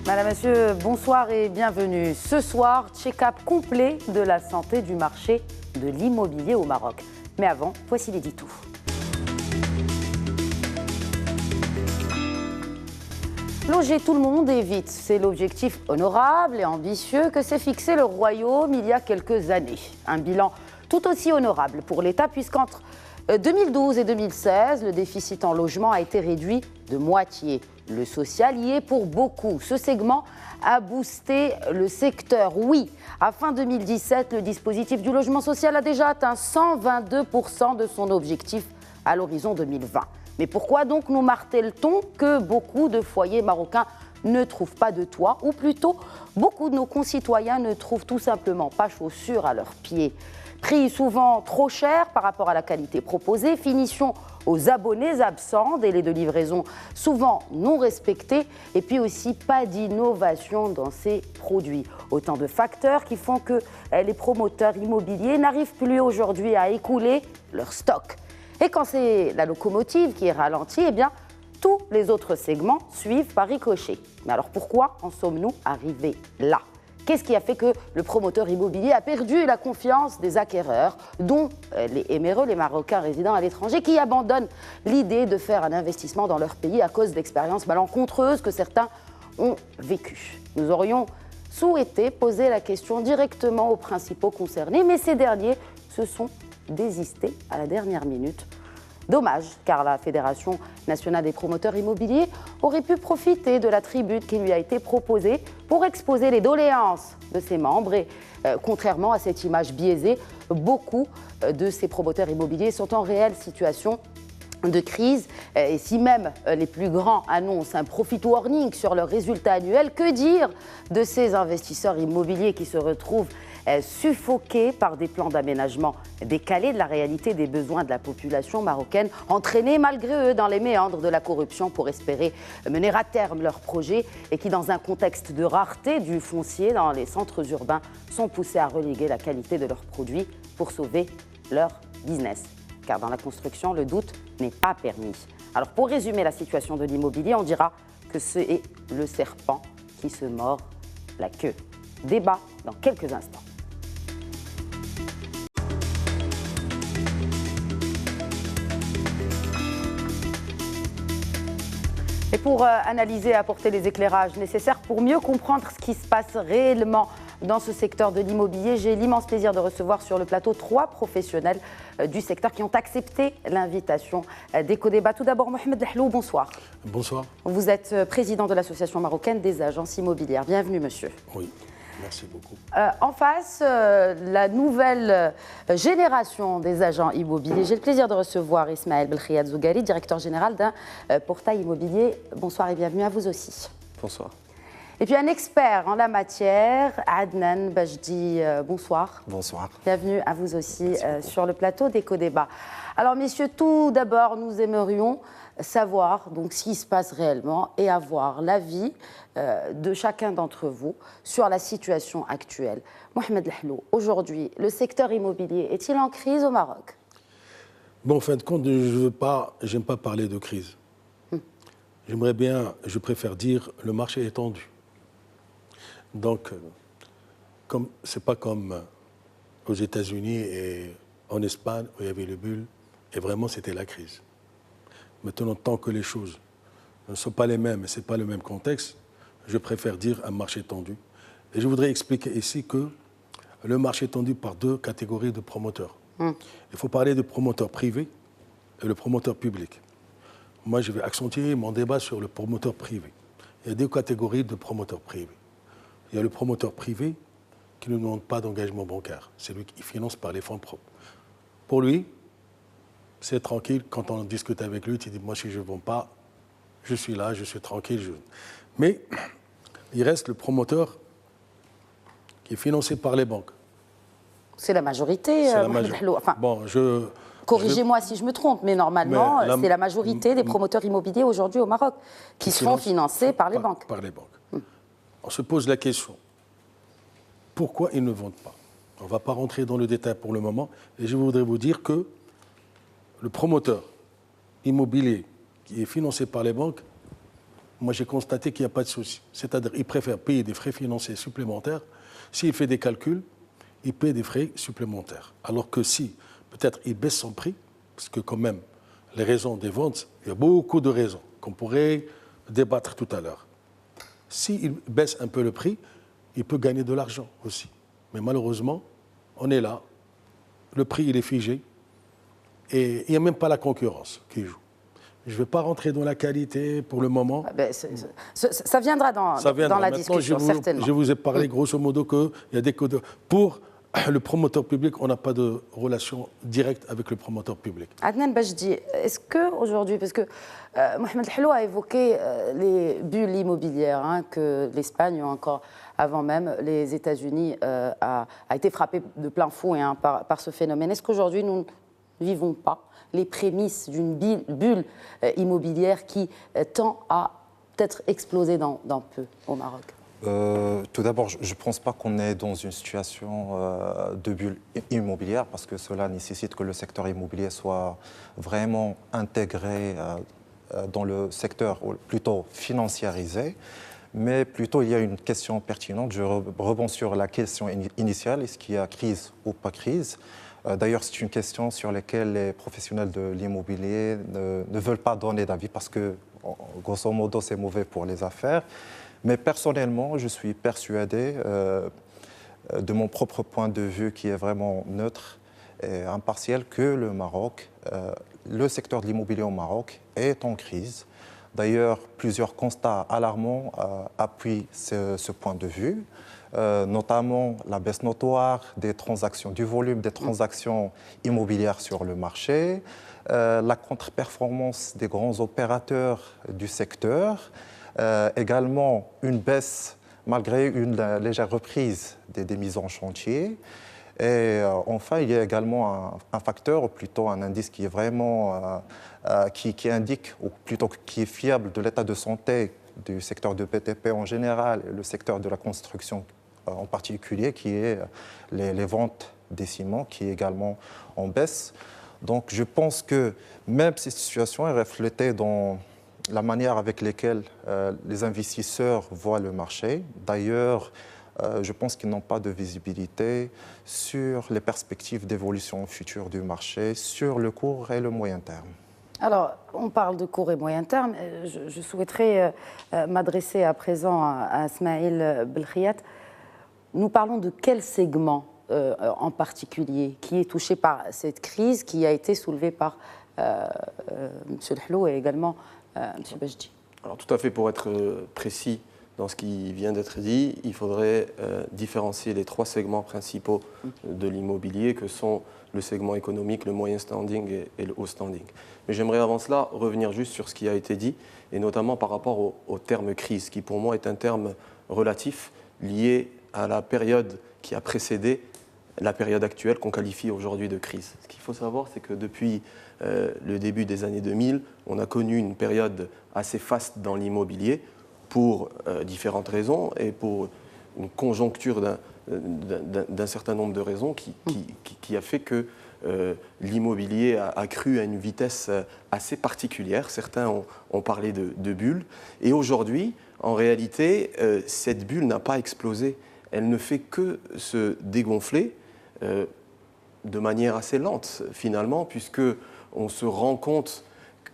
Madame, Monsieur, bonsoir et bienvenue. Ce soir, check-up complet de la santé du marché de l'immobilier au Maroc. Mais avant, voici l'édito. Loger tout le monde et vite, c'est l'objectif honorable et ambitieux que s'est fixé le Royaume il y a quelques années. Un bilan tout aussi honorable pour l'État puisqu'entre 2012 et 2016, le déficit en logement a été réduit de moitié. Le social y est pour beaucoup. Ce segment a boosté le secteur. Oui, à fin 2017, le dispositif du logement social a déjà atteint 122% de son objectif à l'horizon 2020. Mais pourquoi donc nous martèle-t-on que beaucoup de foyers marocains ne trouvent pas de toit, ou plutôt beaucoup de nos concitoyens ne trouvent tout simplement pas chaussures à leurs pieds? Prix souvent trop cher par rapport à la qualité proposée, finition aux abonnés absents, délais de livraison souvent non respectés, et puis aussi pas d'innovation dans ces produits. Autant de facteurs qui font que les promoteurs immobiliers n'arrivent plus aujourd'hui à écouler leur stock. Et quand c'est la locomotive qui est ralentie, eh bien, tous les autres segments suivent par ricochet. Mais alors pourquoi en sommes-nous arrivés là ? Qu'est-ce qui a fait que le promoteur immobilier a perdu la confiance des acquéreurs, dont les éméreux, les Marocains résidant à l'étranger, qui abandonnent l'idée de faire un investissement dans leur pays à cause d'expériences malencontreuses que certains ont vécues? Nous aurions souhaité poser la question directement aux principaux concernés, mais ces derniers se sont désistés à la dernière minute. Dommage, car la Fédération nationale des promoteurs immobiliers aurait pu profiter de la tribune qui lui a été proposée pour exposer les doléances de ses membres. Et contrairement à cette image biaisée, beaucoup de ces promoteurs immobiliers sont en réelle situation de crise. Et si même les plus grands annoncent un profit warning sur leurs résultats annuels, que dire de ces investisseurs immobiliers qui se retrouvent suffoqués par des plans d'aménagement décalés de la réalité des besoins de la population marocaine, entraînés malgré eux dans les méandres de la corruption pour espérer mener à terme leurs projets et qui, dans un contexte de rareté du foncier dans les centres urbains, sont poussés à reléguer la qualité de leurs produits pour sauver leur business. Car dans la construction, le doute n'est pas permis. Alors pour résumer la situation de l'immobilier, on dira que c'est le serpent qui se mord la queue. Débat dans quelques instants. Et pour analyser et apporter les éclairages nécessaires pour mieux comprendre ce qui se passe réellement dans ce secteur de l'immobilier, j'ai l'immense plaisir de recevoir sur le plateau 3 professionnels du secteur qui ont accepté l'invitation d'Eco-Débat. Tout d'abord, Mohamed Lahlou, bonsoir. Bonsoir. Vous êtes président de l'Association marocaine des agences immobilières. Bienvenue, monsieur. Oui. Merci beaucoup. En face, la nouvelle génération des agents immobiliers. J'ai le plaisir de recevoir Ismaël Belkhiat Zougari, directeur général d'un portail immobilier. Bonsoir et bienvenue à vous aussi. Bonsoir. Et puis un expert en la matière, Adnan Bajdi. Bonsoir. Bonsoir. Bienvenue à vous aussi sur le plateau d'Eco-Débat. Alors messieurs, tout d'abord, nous aimerions savoir donc ce qui se passe réellement et avoir l'avis de chacun d'entre vous sur la situation actuelle. Mohamed Lahlou, aujourd'hui, le secteur immobilier est-il en crise au Maroc? Bon, en fin de compte, j'aime pas parler de crise. Je préfère dire le marché est tendu. Donc, c'est pas comme aux États-Unis et en Espagne où il y avait le bulle et vraiment c'était la crise. Maintenant, tant que les choses ne sont pas les mêmes et ce n'est pas le même contexte, je préfère dire un marché tendu. Et je voudrais expliquer ici que le marché est tendu par deux catégories de promoteurs. Il faut parler de promoteurs privés et le promoteur public. Moi, je vais accentuer mon débat sur le promoteur privé. Il y a deux catégories de promoteurs privés. Il y a le promoteur privé qui ne demande pas d'engagement bancaire. C'est lui qui finance par les fonds propres. Pour lui, c'est tranquille. Quand on discute avec lui, il dit « Moi, si je ne vends pas, je suis là, je suis tranquille. » Mais il reste le promoteur qui est financé par les banques. C'est la majorité, enfin, bon, corrigez-moi si je me trompe, mais normalement, c'est la majorité des promoteurs immobiliers aujourd'hui au Maroc qui se font financer par les banques. Par les banques. On se pose la question, pourquoi ils ne vendent pas? On ne va pas rentrer dans le détail pour le moment, et je voudrais vous dire que le promoteur immobilier qui est financé par les banques moi j'ai constaté qu'il n'y a pas de souci. C'est-à-dire qu'il préfère payer des frais financiers supplémentaires. S'il fait des calculs, il paie des frais supplémentaires. Alors que si, peut-être, il baisse son prix, parce que quand même, les raisons des ventes, il y a beaucoup de raisons qu'on pourrait débattre tout à l'heure. S'il baisse un peu le prix, il peut gagner de l'argent aussi. Mais malheureusement, on est là, le prix il est figé, et il n'y a même pas la concurrence qui joue. Je ne vais pas rentrer dans la qualité pour le moment. Ah ben, ça viendra dans la discussion, certainement. Je vous ai parlé grosso modo qu'il y a des codes. Pour le promoteur public, on n'a pas de relation directe avec le promoteur public. Adnan Bajdi, est-ce qu'aujourd'hui, parce que Mohamed Hello a évoqué les bulles immobilières, hein, que l'Espagne, ou encore avant même les États-Unis, a été frappée de plein fouet hein, par ce phénomène. Est-ce qu'aujourd'hui, nous ne vivons pas les prémices d'une bulle immobilière qui tend à peut-être exploser dans peu au Maroc? Tout d'abord, je ne pense pas qu'on est dans une situation de bulle immobilière parce que cela nécessite que le secteur immobilier soit vraiment intégré dans le secteur plutôt financiarisé. Mais plutôt, il y a une question pertinente. Je rebondis sur la question initiale, est-ce qu'il y a crise ou pas crise? D'ailleurs, c'est une question sur laquelle les professionnels de l'immobilier ne veulent pas donner d'avis parce que, grosso modo, c'est mauvais pour les affaires. Mais personnellement, je suis persuadé, de mon propre point de vue qui est vraiment neutre et impartial, que le Maroc, le secteur de l'immobilier au Maroc est en crise. D'ailleurs, plusieurs constats alarmants appuient ce point de vue. Notamment la baisse notoire des transactions, du volume des transactions immobilières sur le marché, la contre-performance des grands opérateurs du secteur, également une baisse malgré une légère reprise des mises en chantier. Et enfin, il y a également un facteur, ou plutôt un indice qui est vraiment, qui indique, ou plutôt qui est fiable de l'état de santé du secteur de BTP en général et le secteur de la construction en particulier, qui est les ventes des ciments, qui est également en baisse. Donc je pense que même cette situation est reflétée dans la manière avec laquelle les investisseurs voient le marché. D'ailleurs, je pense qu'ils n'ont pas de visibilité sur les perspectives d'évolution future du marché, sur le court et le moyen terme. Alors, on parle de court et moyen terme. Je souhaiterais m'adresser à présent à Ismaël Belkhiat. Nous parlons de quel segment en particulier qui est touché par cette crise qui a été soulevée par M. Hello et également M. Bajdi? Alors tout à fait, pour être précis dans ce qui vient d'être dit, il faudrait différencier les trois segments principaux de l'immobilier que sont le segment économique, le moyen standing et le haut standing. Mais j'aimerais avant cela revenir juste sur ce qui a été dit et notamment par rapport au terme crise qui pour moi est un terme relatif lié à la période qui a précédé la période actuelle qu'on qualifie aujourd'hui de crise. Ce qu'il faut savoir, c'est que depuis le début des années 2000, on a connu une période assez faste dans l'immobilier pour différentes raisons et pour une conjoncture d'un certain nombre de raisons qui a fait que l'immobilier a cru à une vitesse assez particulière. Certains ont parlé de bulle. Et aujourd'hui, en réalité, cette bulle n'a pas explosé. Elle ne fait que se dégonfler de manière assez lente, finalement, puisqu'on se rend compte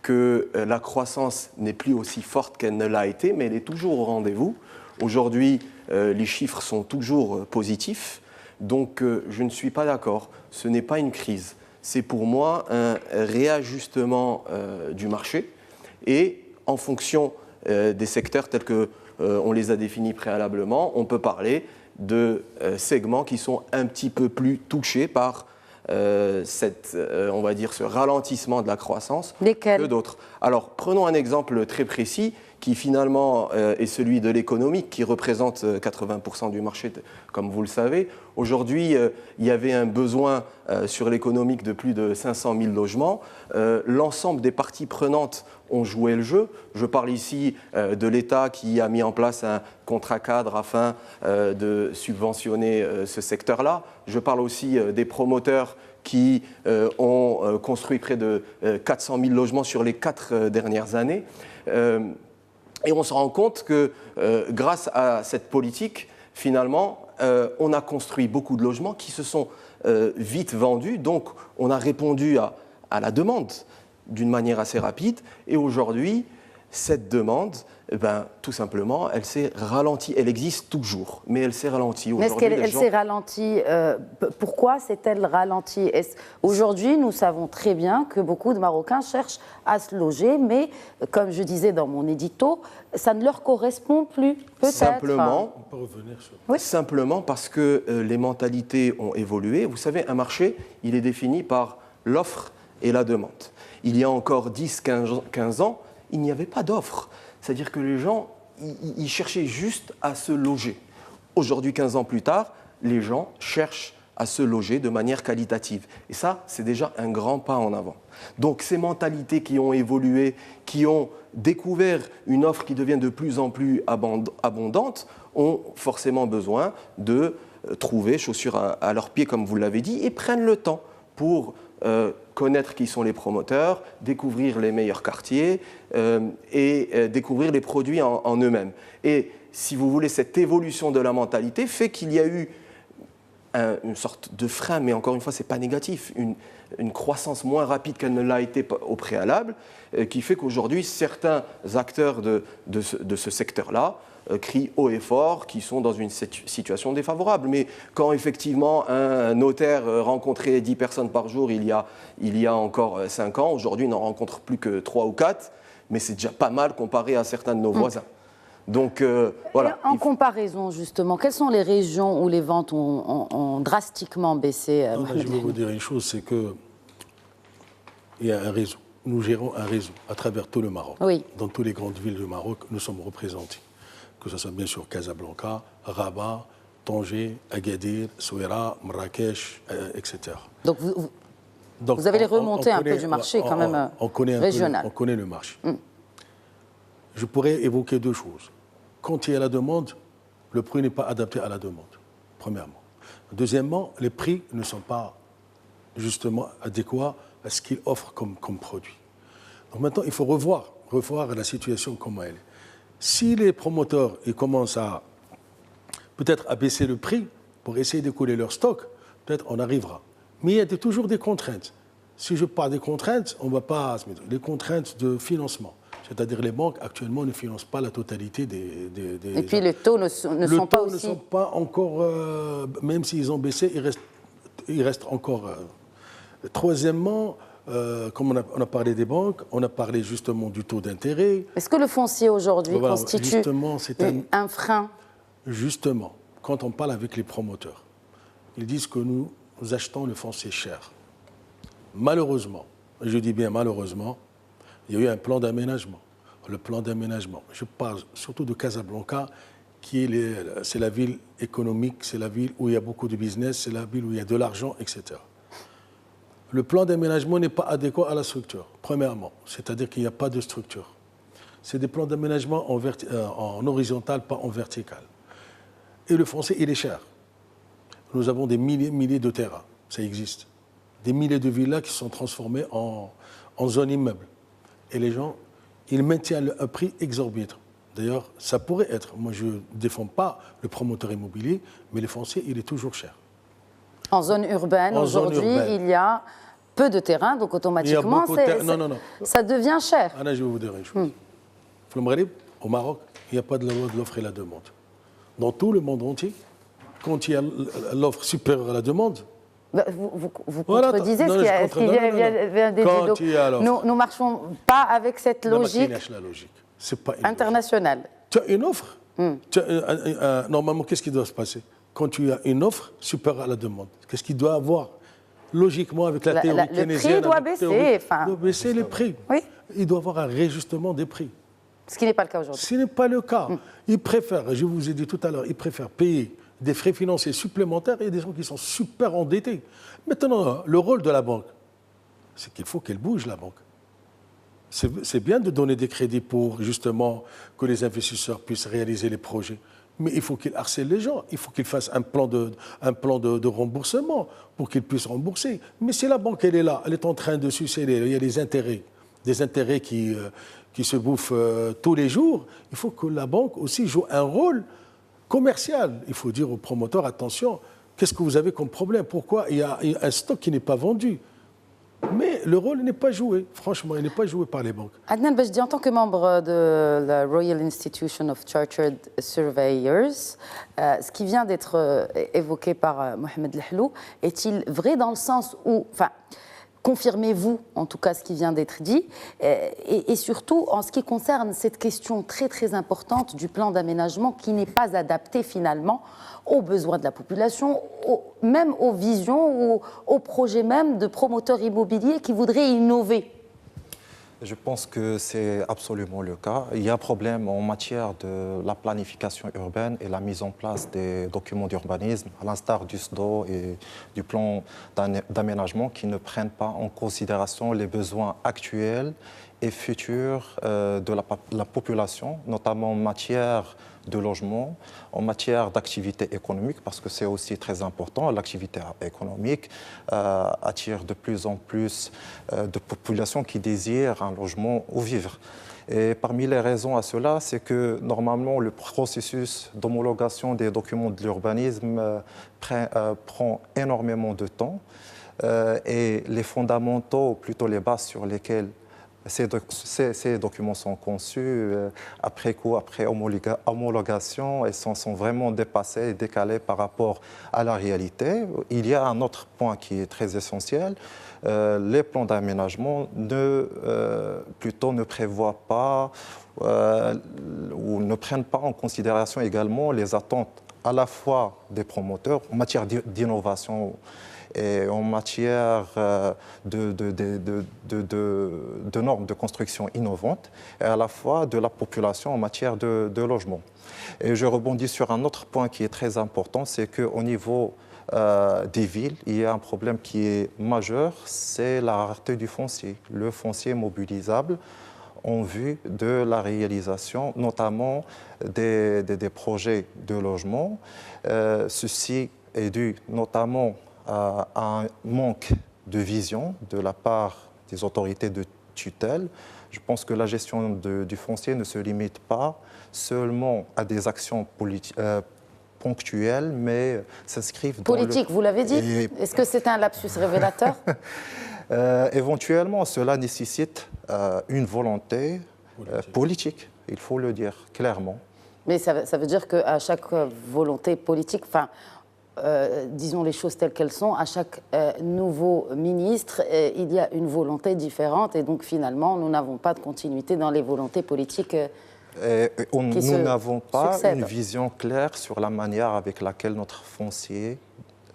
que la croissance n'est plus aussi forte qu'elle ne l'a été, mais elle est toujours au rendez-vous. Aujourd'hui, les chiffres sont toujours positifs, donc je ne suis pas d'accord. Ce n'est pas une crise. C'est pour moi un réajustement du marché et en fonction des secteurs tels qu'on les a définis préalablement, on peut parler de segments qui sont un petit peu plus touchés par on va dire, ce ralentissement de la croissance que d'autres. Alors, prenons un exemple très précis qui finalement est celui de l'économique, qui représente 80% du marché, comme vous le savez. Aujourd'hui, il y avait un besoin sur l'économique de plus de 500 000 logements. L'ensemble des parties prenantes ont joué le jeu. Je parle ici de l'État qui a mis en place un contrat cadre afin de subventionner ce secteur-là. Je parle aussi des promoteurs qui ont construit près de 400 000 logements sur les 4 dernières années. Et on se rend compte que grâce à cette politique, finalement, on a construit beaucoup de logements qui se sont vite vendus. Donc, on a répondu à la demande d'une manière assez rapide. Et aujourd'hui, cette demande, tout simplement, elle s'est ralentie. Elle existe toujours, mais elle s'est ralentie. Mais est-ce qu'elle s'est ralentie pourquoi s'est-elle ralentie? Aujourd'hui, nous savons très bien que beaucoup de Marocains cherchent à se loger, mais comme je disais dans mon édito, ça ne leur correspond plus, peut-être. Simplement, On peut revenir sur... Oui. Simplement parce que les mentalités ont évolué. Vous savez, un marché, il est défini par l'offre et la demande. Il y a encore 10, 15 ans, il n'y avait pas d'offre. C'est-à-dire que les gens, ils cherchaient juste à se loger. Aujourd'hui, 15 ans plus tard, les gens cherchent à se loger de manière qualitative. Et ça, c'est déjà un grand pas en avant. Donc ces mentalités qui ont évolué, qui ont découvert une offre qui devient de plus en plus abondante, ont forcément besoin de trouver chaussures à leurs pieds, comme vous l'avez dit, et prennent le temps pour connaître qui sont les promoteurs, découvrir les meilleurs quartiers et découvrir les produits en eux-mêmes. Et si vous voulez, cette évolution de la mentalité fait qu'il y a eu une sorte de frein, mais encore une fois, ce n'est pas négatif, une croissance moins rapide qu'elle ne l'a été au préalable, qui fait qu'aujourd'hui, certains acteurs de ce secteur-là crient haut et fort, qui sont dans une situation défavorable. Mais quand effectivement un notaire rencontrait 10 personnes par jour il y a encore 5 ans, aujourd'hui il n'en rencontre plus que 3 ou 4, mais c'est déjà pas mal comparé à certains de nos voisins. Donc voilà. En comparaison justement, quelles sont les régions où les ventes ont drastiquement baissé? Je vais vous dire une chose, c'est qu'il y a un réseau. Nous gérons un réseau à travers tout le Maroc. Oui. Dans toutes les grandes villes du Maroc, nous sommes représentés. Que ce soit bien sûr Casablanca, Rabat, Tanger, Agadir, Souera, Marrakech, etc. Donc vous avez les remontées un peu du marché quand même régional. On connaît le marché. Je pourrais évoquer 2 choses. Quand il y a la demande, le prix n'est pas adapté à la demande, premièrement. Deuxièmement, les prix ne sont pas justement adéquats à ce qu'ils offrent comme produit. Donc maintenant, il faut revoir la situation comme elle est. Si les promoteurs ils commencent peut-être à baisser le prix pour essayer d'écouler leur stock, peut-être on arrivera. Mais il y a toujours des contraintes. Si je parle des contraintes, on ne va pas se mettre. Les contraintes de financement. C'est-à-dire les banques actuellement ne financent pas la totalité des Et puis les taux ne sont pas aussi... ne sont pas encore, même s'ils ont baissé, il reste encore. Troisièmement, comme on a parlé des banques, on a parlé justement du taux d'intérêt. Est-ce que le foncier aujourd'hui constitue un frein? Justement, quand on parle avec les promoteurs, ils disent que nous achetons le foncier cher. Malheureusement, je dis bien malheureusement, il y a eu un plan d'aménagement. Le plan d'aménagement, je parle surtout de Casablanca, c'est la ville économique, c'est la ville où il y a beaucoup de business, c'est la ville où il y a de l'argent, etc. Le plan d'aménagement n'est pas adéquat à la structure, premièrement. C'est-à-dire qu'il n'y a pas de structure. C'est des plans d'aménagement en horizontal, pas en vertical. Et le foncier, il est cher. Nous avons des milliers de terrains, ça existe. Des milliers de villas qui sont transformées en zones immeubles. Et les gens, ils maintiennent un prix exorbitant. D'ailleurs, ça pourrait être, moi je ne défends pas le promoteur immobilier, mais le foncier, il est toujours cher. En zone urbaine, aujourd'hui, il y a peu de terrain, donc automatiquement, ça devient cher. Anna, je vais vous dire une chose. Au Maroc, il n'y a pas de loi de l'offre et la demande. Dans tout le monde entier, quand il y a l'offre supérieure à la demande, vous contredisez ce qui vient d'être dit. Nous ne marchons pas avec cette logique internationale. Tu as une offre. Normalement, qu'est-ce qui doit se passer? Quand tu as une offre supérieure à la demande, qu'est-ce qu'il doit avoir? Logiquement, avec la théorie keynésienne, le prix doit baisser. Il doit baisser les prix. Oui. Il doit y avoir un réajustement des prix. Ce qui n'est pas le cas aujourd'hui. Ce n'est pas le cas. Ils préfèrent, je vous ai dit tout à l'heure, ils préfèrent payer des frais financiers supplémentaires. Il y a des gens qui sont super endettés. Maintenant, le rôle de la banque, c'est qu'il faut qu'elle bouge, la banque. C'est bien de donner des crédits pour justement que les investisseurs puissent réaliser les projets. Mais il faut qu'ils harcèlent les gens. Il faut qu'ils fassent un plan de remboursement pour qu'ils puissent rembourser. Mais si la banque, elle est là, elle est en train de sucer, il y a les intérêts. des intérêts qui se bouffent tous les jours, il faut que la banque aussi joue un rôle commercial. Il faut dire aux promoteurs, attention, qu'est-ce que vous avez comme problème? Pourquoi il y a un stock qui n'est pas vendu? Mais le rôle n'est pas joué, franchement, il n'est pas joué par les banques. Adnan Bajdi, en tant que membre de la Royal Institution of Chartered Surveyors, ce qui vient d'être évoqué par Mohamed Lehlou, est-il vrai dans le sens où, enfin, confirmez-vous en tout cas ce qui vient d'être dit, et surtout en ce qui concerne cette question très très importante du plan d'aménagement qui n'est pas adapté finalement aux besoins de la population, même aux visions ou aux projets même de promoteurs immobiliers qui voudraient innover. Je pense que c'est absolument le cas. Il y a un problème en matière de la planification urbaine et la mise en place des documents d'urbanisme, à l'instar du SDO et du plan d'aménagement, qui ne prennent pas en considération les besoins actuels et futurs de la population, notamment en matière de logement, en matière d'activité économique, parce que c'est aussi très important. L'activité économique attire de plus en plus de populations qui désirent un logement où vivre. Et parmi les raisons à cela, c'est que normalement le processus d'homologation des documents de l'urbanisme prend énormément de temps et les fondamentaux, plutôt les bases sur lesquelles ces documents sont conçus, après coup, après homologation, et sont vraiment dépassés et décalés par rapport à la réalité. Il y a un autre point qui est très essentiel. Les plans d'aménagement plutôt ne prévoient pas ou ne prennent pas en considération également les attentes à la fois des promoteurs en matière d'innovation et en matière de normes de construction innovantes, et à la fois de la population en matière de logement. Et je rebondis sur un autre point qui est très important, c'est qu'au niveau des villes, il y a un problème qui est majeur, c'est la rareté du foncier, le foncier mobilisable en vue de la réalisation, notamment des projets de logement. Ceci est dû notamment à un manque de vision de la part des autorités de tutelle. Je pense que la gestion du foncier ne se limite pas seulement à des actions ponctuelles, mais s'inscrivent dans politique, vous l'avez dit. Est-ce que c'est un lapsus révélateur? Éventuellement, cela nécessite une volonté politique, il faut le dire clairement. Mais ça veut dire qu'à chaque volonté politique, enfin, disons les choses telles qu'elles sont, à chaque nouveau ministre, il y a une volonté différente et donc finalement, nous n'avons pas de continuité dans les volontés politiques nous n'avons pas une vision claire sur la manière avec laquelle notre foncier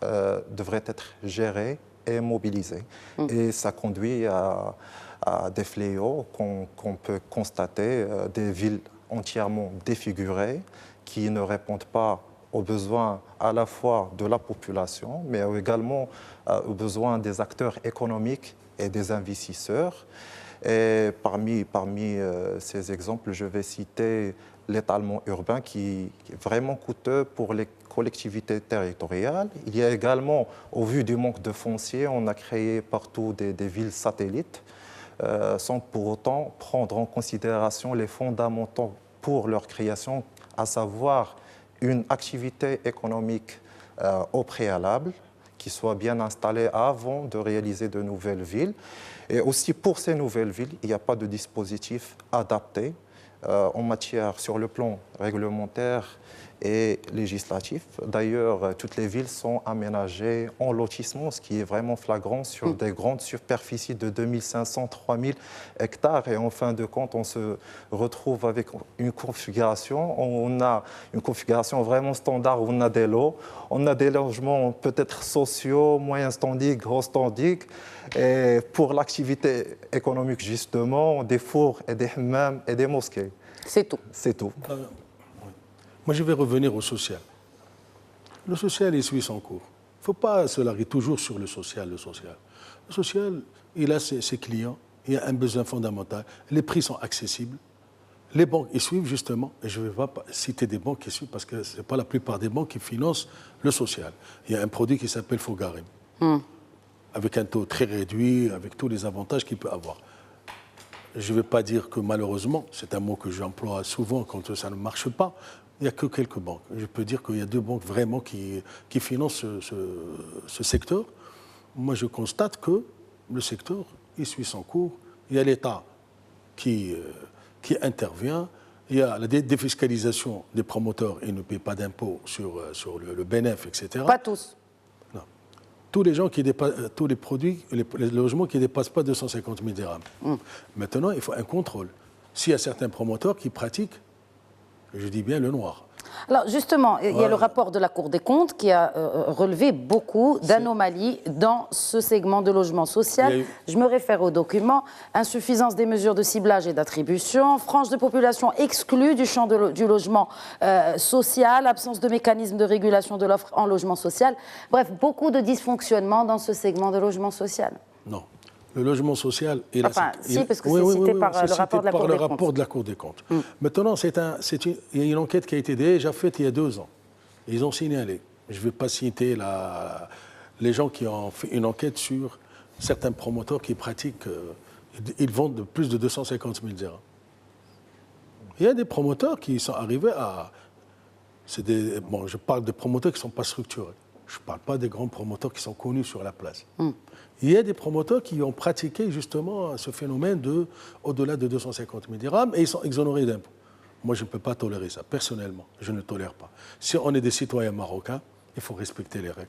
devrait être géré et mobilisé. Et ça conduit à des fléaux qu'on peut constater, des villes entièrement défigurées qui ne répondent pas aux besoins à la fois de la population, mais également aux besoins des acteurs économiques et des investisseurs. Et parmi ces exemples, je vais citer l'étalement urbain qui est vraiment coûteux pour les collectivités territoriales. Il y a également, au vu du manque de foncier, on a créé partout des villes satellites sans pour autant prendre en considération les fondamentaux pour leur création, à savoir une activité économique au préalable, qui soit bien installée avant de réaliser de nouvelles villes. Et aussi pour ces nouvelles villes, il n'y a pas de dispositif adapté en matière sur le plan réglementaire et législatif. D'ailleurs, toutes les villes sont aménagées en lotissement, ce qui est vraiment flagrant sur des grandes superficies de 2500, 3000 hectares. Et en fin de compte, on se retrouve avec une configuration. On a une configuration vraiment standard où on a des lots. On a des logements peut-être sociaux, moyen standing, gros standing. Et pour l'activité économique, justement, des fours et des hammams et des mosquées. C'est tout. C'est tout. Moi, je vais revenir au social. Le social, il suit son cours. Il ne faut pas se larguer toujours sur le social. Le social, il a ses clients, il y a un besoin fondamental. Les prix sont accessibles. Les banques, ils suivent justement, et je ne vais pas citer des banques qui suivent parce que ce n'est pas la plupart des banques qui financent le social. Il y a un produit qui s'appelle Fogarim, avec un taux très réduit, avec tous les avantages qu'il peut avoir. je ne vais pas dire que malheureusement, c'est un mot que j'emploie souvent quand ça ne marche pas, il n'y a que quelques banques. Je peux dire qu'il y a 2 banques vraiment qui financent ce secteur. Moi, je constate que le secteur, il suit son cours. Il y a l'État qui intervient. Il y a la défiscalisation des promoteurs, ils ne paient pas d'impôts sur le bénéfice, etc. Pas tous. Non. Tous les gens qui dépassent, tous les produits, les logements qui ne dépassent pas 250 000 dirhams. Maintenant, il faut un contrôle. S'il y a certains promoteurs qui pratiquent, je dis bien le noir. Alors justement, il y a le rapport de la Cour des comptes qui a relevé beaucoup d'anomalies dans ce segment de logement social. Je me réfère au document. Insuffisance des mesures de ciblage et d'attribution, frange de population exclue du champ du logement social, absence de mécanisme de régulation de l'offre en logement social. Bref, beaucoup de dysfonctionnements dans ce segment de logement social. Non. Le logement social... Enfin, si, parce que c'est cité par le rapport de la Cour des comptes. rapport de la Cour des comptes. Maintenant, il y a une enquête qui a été déjà faite il y a 2 ans. Ils ont signalé. Je ne vais pas citer les gens qui ont fait une enquête sur certains promoteurs qui pratiquent... ils vendent de plus de 250 000 dirhams. Il y a des promoteurs qui sont arrivés à... Bon, je parle de promoteurs qui ne sont pas structurés. Je ne parle pas des grands promoteurs qui sont connus sur la place. Il y a des promoteurs qui ont pratiqué justement ce phénomène au-delà de 250 000 dirhams et ils sont exonérés d'impôts. Moi, je ne peux pas tolérer ça. Personnellement, je ne tolère pas. Si on est des citoyens marocains, il faut respecter les règles.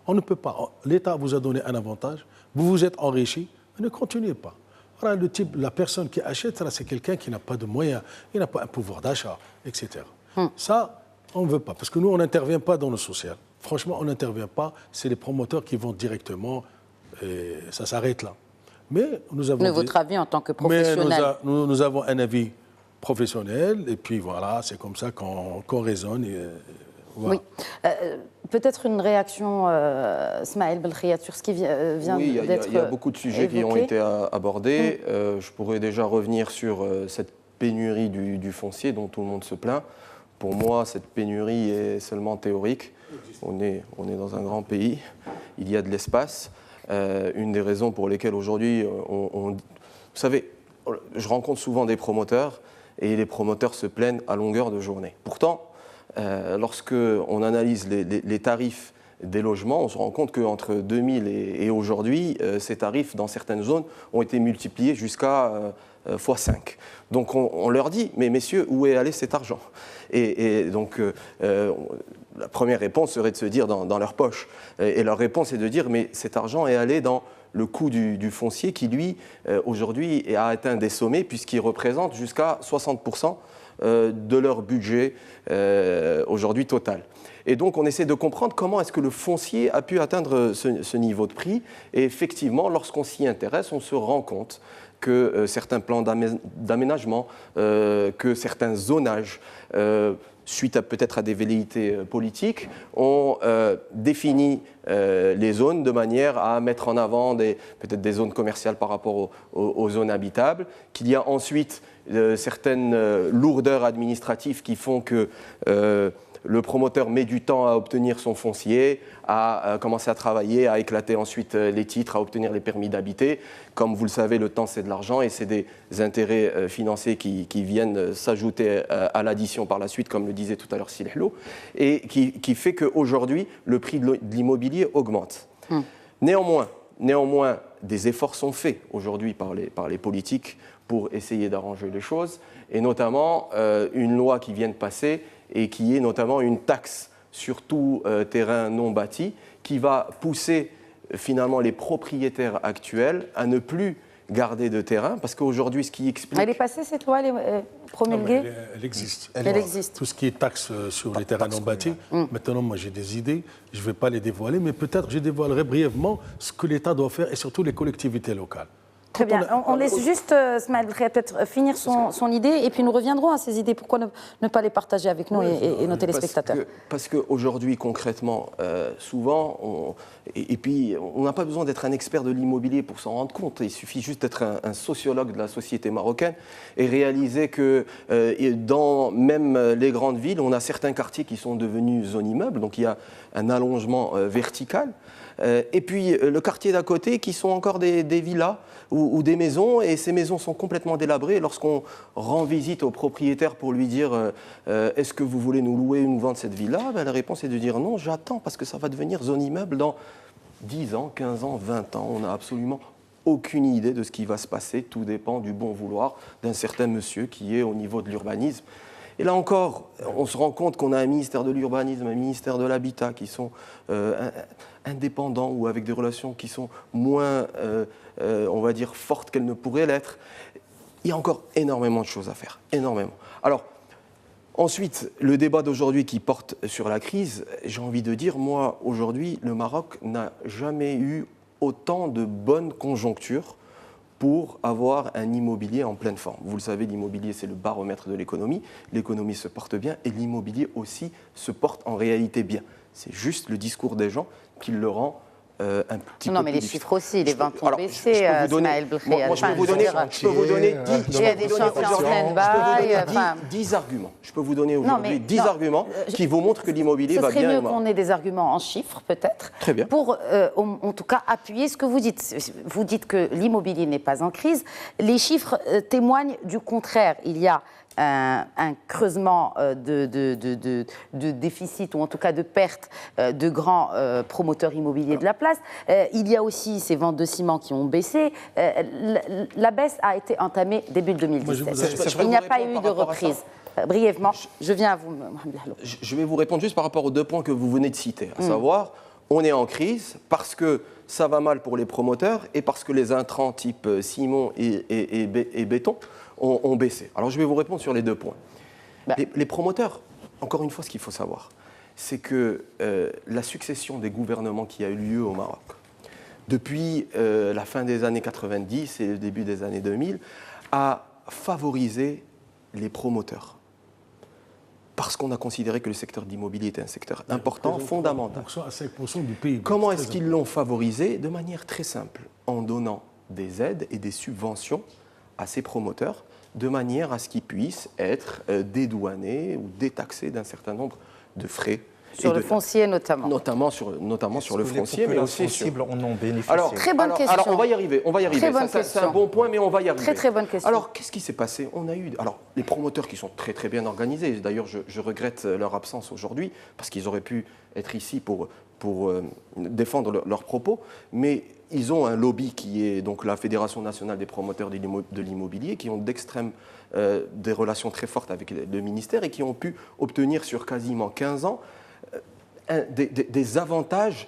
On ne peut pas. L'État vous a donné un avantage, vous vous êtes enrichi, ne continuez pas. Voilà, la personne qui achète, c'est quelqu'un qui n'a pas de moyens, il n'a pas un pouvoir d'achat, etc. Ça, on ne veut pas, parce que nous, on n'intervient pas dans le social. Franchement, on n'intervient pas. C'est les promoteurs qui vont directement, et ça s'arrête là. Mais nous avons... votre avis en tant que professionnel. Mais nous avons un avis professionnel, et puis voilà, c'est comme ça qu'on raisonne. Et, voilà. Oui. Peut-être une réaction, Smaïl Belkhayat, sur ce qui vient d'être il y a beaucoup de sujets évoqué. qui ont été abordés. Je pourrais déjà revenir sur cette pénurie du foncier dont tout le monde se plaint. Pour moi, cette pénurie est seulement théorique. On est dans un grand pays, il y a de l'espace. Une des raisons pour lesquelles aujourd'hui, vous savez, je rencontre souvent des promoteurs et les promoteurs se plaignent à longueur de journée. Pourtant, lorsque on analyse les tarifs des logements, on se rend compte qu'entre 2000 et aujourd'hui, ces tarifs dans certaines zones ont été multipliés jusqu'à x5. Donc on leur dit, mais messieurs, où est allé cet argent ? Et donc la première réponse serait de se dire dans leur poche. Et leur réponse est de dire, mais cet argent est allé dans le coût du foncier qui, lui, aujourd'hui, a atteint des sommets puisqu'il représente jusqu'à 60% de leur budget aujourd'hui total. Et donc, on essaie de comprendre comment est-ce que le foncier a pu atteindre ce niveau de prix. Et effectivement, lorsqu'on s'y intéresse, on se rend compte que certains plans d'aménagement, que certains zonages, suite peut-être à des velléités politiques, ont défini les zones de manière à mettre en avant peut-être des zones commerciales par rapport aux zones habitables, qu'il y a ensuite certaines lourdeurs administratives qui font que le promoteur met du temps à obtenir son foncier, à commencer à travailler, à éclater ensuite les titres, à obtenir les permis d'habiter. Comme vous le savez, le temps, c'est de l'argent et c'est des intérêts financiers qui viennent s'ajouter à l'addition par la suite, comme le disait tout à l'heure Silhlo, et qui fait qu'aujourd'hui, le prix de l'immobilier augmente. Néanmoins, des efforts sont faits aujourd'hui par les politiques pour essayer d'arranger les choses, et notamment une loi qui vient de passer et qui est notamment une taxe sur tout terrain non bâti qui va pousser finalement les propriétaires actuels à ne plus garder de terrain, parce qu'aujourd'hui, ce qui explique... Elle est passée, cette loi, elle est promulguée? Elle existe. Elle existe. Tout ce qui est taxe sur les terrains non bâtis, maintenant, moi, j'ai des idées, je ne vais pas les dévoiler, mais peut-être je dévoilerai brièvement ce que l'État doit faire et surtout les collectivités locales. Très bien. On laisse juste Smaïl Belkhayat peut-être finir son idée et puis nous reviendrons à ces idées. Pourquoi ne pas les partager avec nous et nos téléspectateurs? Parce qu'aujourd'hui, concrètement, souvent, et puis on n'a pas besoin d'être un expert de l'immobilier pour s'en rendre compte. Il suffit juste d'être un sociologue de la société marocaine et réaliser que dans même les grandes villes, on a certains quartiers qui sont devenus zones immeubles. Donc il y a un allongement vertical. Et puis le quartier d'à côté qui sont encore des villas ou des maisons, et ces maisons sont complètement délabrées. Lorsqu'on rend visite au propriétaire pour lui dire est-ce que vous voulez nous louer ou nous vendre cette villa, la réponse est de dire non, j'attends parce que ça va devenir zone immeuble dans 10 ans, 15 ans, 20 ans. On n'a absolument aucune idée de ce qui va se passer. Tout dépend du bon vouloir d'un certain monsieur qui est au niveau de l'urbanisme. Et là encore, on se rend compte qu'on a un ministère de l'urbanisme, un ministère de l'habitat qui sont indépendants ou avec des relations qui sont moins, on va dire, fortes qu'elles ne pourraient l'être. Il y a encore énormément de choses à faire, énormément. Alors, ensuite, le débat d'aujourd'hui qui porte sur la crise, j'ai envie de dire, moi, aujourd'hui, le Maroc n'a jamais eu autant de bonnes conjonctures pour avoir un immobilier en pleine forme. Vous le savez, l'immobilier, c'est le baromètre de l'économie. L'économie se porte bien et l'immobilier aussi se porte en réalité bien. C'est juste le discours des gens qui le rend un petit peu non, mais plus les difficile. chiffres aussi, les ventes ont baissé, Ismaël Belkhi. Moi, je peux vous donner 10 arguments. Je peux vous donner aujourd'hui 10 arguments qui vous montrent que l'immobilier va bien. Ce serait mieux qu'on ait des arguments en chiffres, peut-être, très bien, pour, en tout cas, appuyer ce que vous dites. Vous dites que l'immobilier n'est pas en crise. Les chiffres témoignent du contraire. Il y a un creusement de déficit, ou en tout cas de perte de grands promoteurs immobiliers de la place. Il y a aussi ces ventes de ciment qui ont baissé. La baisse a été entamée début 2017. Il n'y a pas eu de reprise. Brièvement, je viens à vous, Mohamed Lahlou. Je vais vous répondre juste par rapport aux 2 points que vous venez de citer, à savoir, on est en crise parce que ça va mal pour les promoteurs et parce que les intrants type ciment et béton ont baissé. Alors je vais vous répondre sur les 2 points. Les promoteurs, encore une fois, ce qu'il faut savoir, c'est que la succession des gouvernements qui a eu lieu au Maroc, depuis la fin des années 90 et le début des années 2000, a favorisé les promoteurs. Parce qu'on a considéré que le secteur de l'immobilier était un secteur important, fondamental. À 5% du PIB. Comment est-ce qu'ils l'ont favorisé? De manière très simple, en donnant des aides et des subventions à ces promoteurs, de manière à ce qu'ils puissent être dédouanés ou détaxés d'un certain nombre de frais. Sur le foncier notamment. Notamment sur le foncier, mais aussi sur... on en bénéficie. Alors, très bonne question. Alors, on va y arriver. C'est un bon point, mais on va y arriver. Très, très bonne question. Alors, qu'est-ce qui s'est passé? On a eu... Alors, les promoteurs qui sont très, très bien organisés, d'ailleurs, je regrette leur absence aujourd'hui, parce qu'ils auraient pu être ici pour défendre leurs propos, mais ils ont un lobby qui est donc la Fédération nationale des promoteurs de l'immobilier, qui ont des relations très fortes avec le ministère et qui ont pu obtenir sur quasiment 15 ans des avantages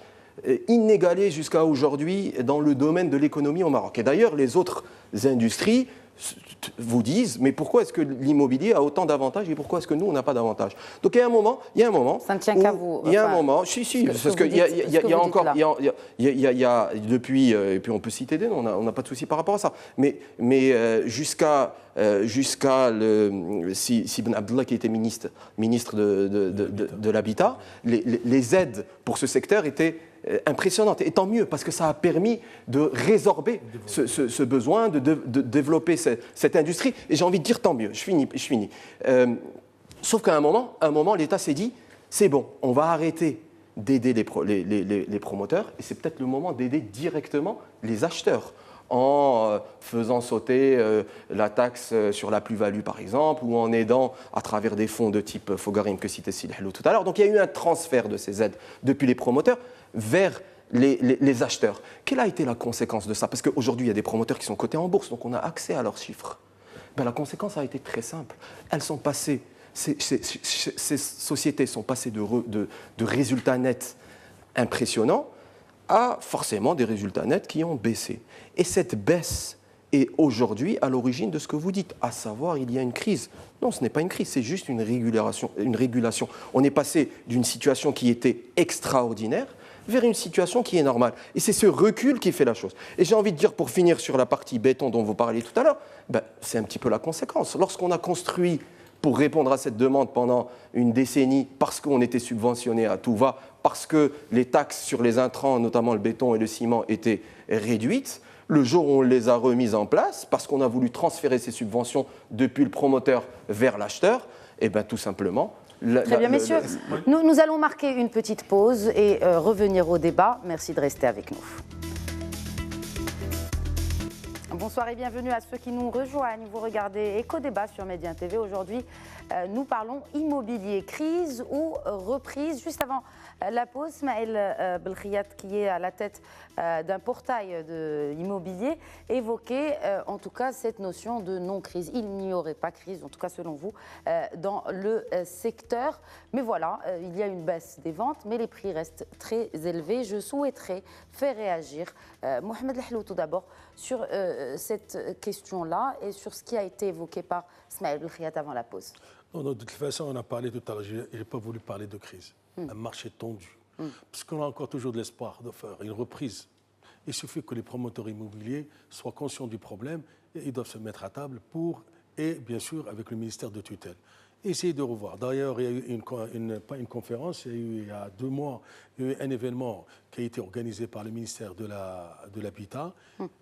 inégalés jusqu'à aujourd'hui dans le domaine de l'économie au Maroc. Et d'ailleurs, les autres industries vous disent, mais pourquoi est-ce que l'immobilier a autant d'avantages et pourquoi est-ce que nous, on n'a pas d'avantages? Donc il y a un moment... Ça ne tient qu'à vous. Il y a un moment... Si, parce qu'il y a encore... Depuis, et puis on peut citer des noms, on n'a pas de souci par rapport à ça. Mais jusqu'à Sibn Abdallah, qui était ministre de l'Habitat, les aides pour ce secteur étaient impressionnante. Et tant mieux, parce que ça a permis de résorber ce besoin, de développer cette industrie. Et j'ai envie de dire tant mieux, je finis. Sauf qu'à un moment, l'État s'est dit, c'est bon, on va arrêter d'aider les promoteurs, et c'est peut-être le moment d'aider directement les acheteurs, en faisant sauter la taxe sur la plus-value, par exemple, ou en aidant à travers des fonds de type Fogarim que citait Sidi Helou tout à l'heure. Donc il y a eu un transfert de ces aides depuis les promoteurs vers les acheteurs. Quelle a été la conséquence de ça? Parce qu'aujourd'hui, il y a des promoteurs qui sont cotés en bourse, donc on a accès à leurs chiffres. La conséquence a été très simple. Elles sont passées, ces sociétés sont passées de résultats nets impressionnants à forcément des résultats nets qui ont baissé. Et cette baisse est aujourd'hui à l'origine de ce que vous dites, à savoir il y a une crise. Non, ce n'est pas une crise, c'est juste une régulation. On est passé d'une situation qui était extraordinaire vers une situation qui est normale. Et c'est ce recul qui fait la chose. Et j'ai envie de dire, pour finir sur la partie béton dont vous parliez tout à l'heure, c'est un petit peu la conséquence. Lorsqu'on a construit pour répondre à cette demande pendant une décennie, parce qu'on était subventionné à tout va, parce que les taxes sur les intrants, notamment le béton et le ciment, étaient réduites, le jour où on les a remises en place, parce qu'on a voulu transférer ces subventions depuis le promoteur vers l'acheteur, tout simplement, Très bien, messieurs. Nous allons marquer une petite pause et revenir au débat. Merci de rester avec nous. Bonsoir et bienvenue à ceux qui nous rejoignent. Vous regardez Éco-Débat sur Médien TV. Aujourd'hui, nous parlons immobilier, crise ou reprise. Juste avant la pause, Smaël Belkhiat, qui est à la tête d'un portail immobilier, évoquait en tout cas cette notion de non-crise. Il n'y aurait pas crise, en tout cas selon vous, dans le secteur. Mais voilà, il y a une baisse des ventes, mais les prix restent très élevés. Je souhaiterais faire réagir Mohamed Lahlou tout d'abord sur cette question-là et sur ce qui a été évoqué par Smaël Belkhiat avant la pause. Non, de toute façon, on a parlé tout à l'heure, je n'ai pas voulu parler de crise. Un marché tendu. Parce qu'on a encore toujours de l'espoir de faire une reprise. Il suffit que les promoteurs immobiliers soient conscients du problème et ils doivent se mettre à table pour, et bien sûr avec le ministère de tutelle. Essayer de revoir. D'ailleurs, il y a eu pas une conférence, il y a 2 mois, il y a eu un événement qui a été organisé par le ministère de l'Habitat.